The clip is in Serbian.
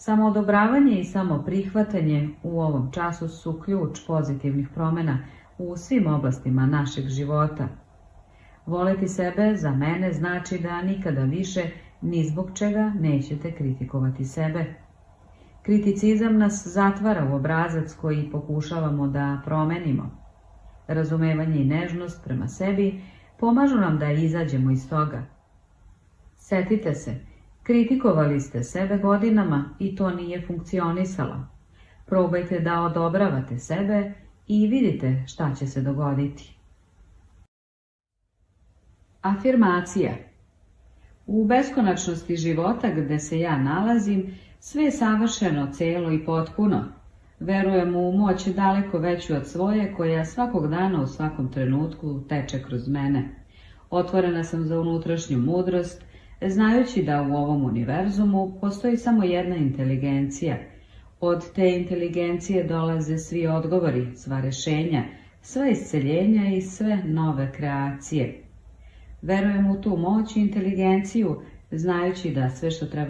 Samoodobravanje i samoprihvatanje u ovom času su ključ pozitivnih promjena u svim oblastima našeg života. Voleti sebe za mene znači da nikada više ni zbog čega nećete kritikovati sebe. Kriticizam nas zatvara u obrazac koji pokušavamo da promenimo. Razumevanje i nežnost prema sebi pomažu nam da izađemo iz toga. Setite se, kritikovali ste sebe godinama i to nije funkcionisalo. Probajte da odobravate sebe i vidite šta će se dogoditi. Afirmacija. U beskonačnosti života gde se ja nalazim, sve je savršeno, celo i potpuno. Verujem u moć daleko veću od svoje, koja svakog dana u svakom trenutku teče kroz mene. Otvorena sam za unutrašnju mudrost, znajući da u ovom univerzumu postoji samo jedna inteligencija. Od te inteligencije dolaze svi odgovori, sva rešenja, sva isceljenja i sve nove kreacije. Verujem u tu moć i inteligenciju, znajući da sve što treba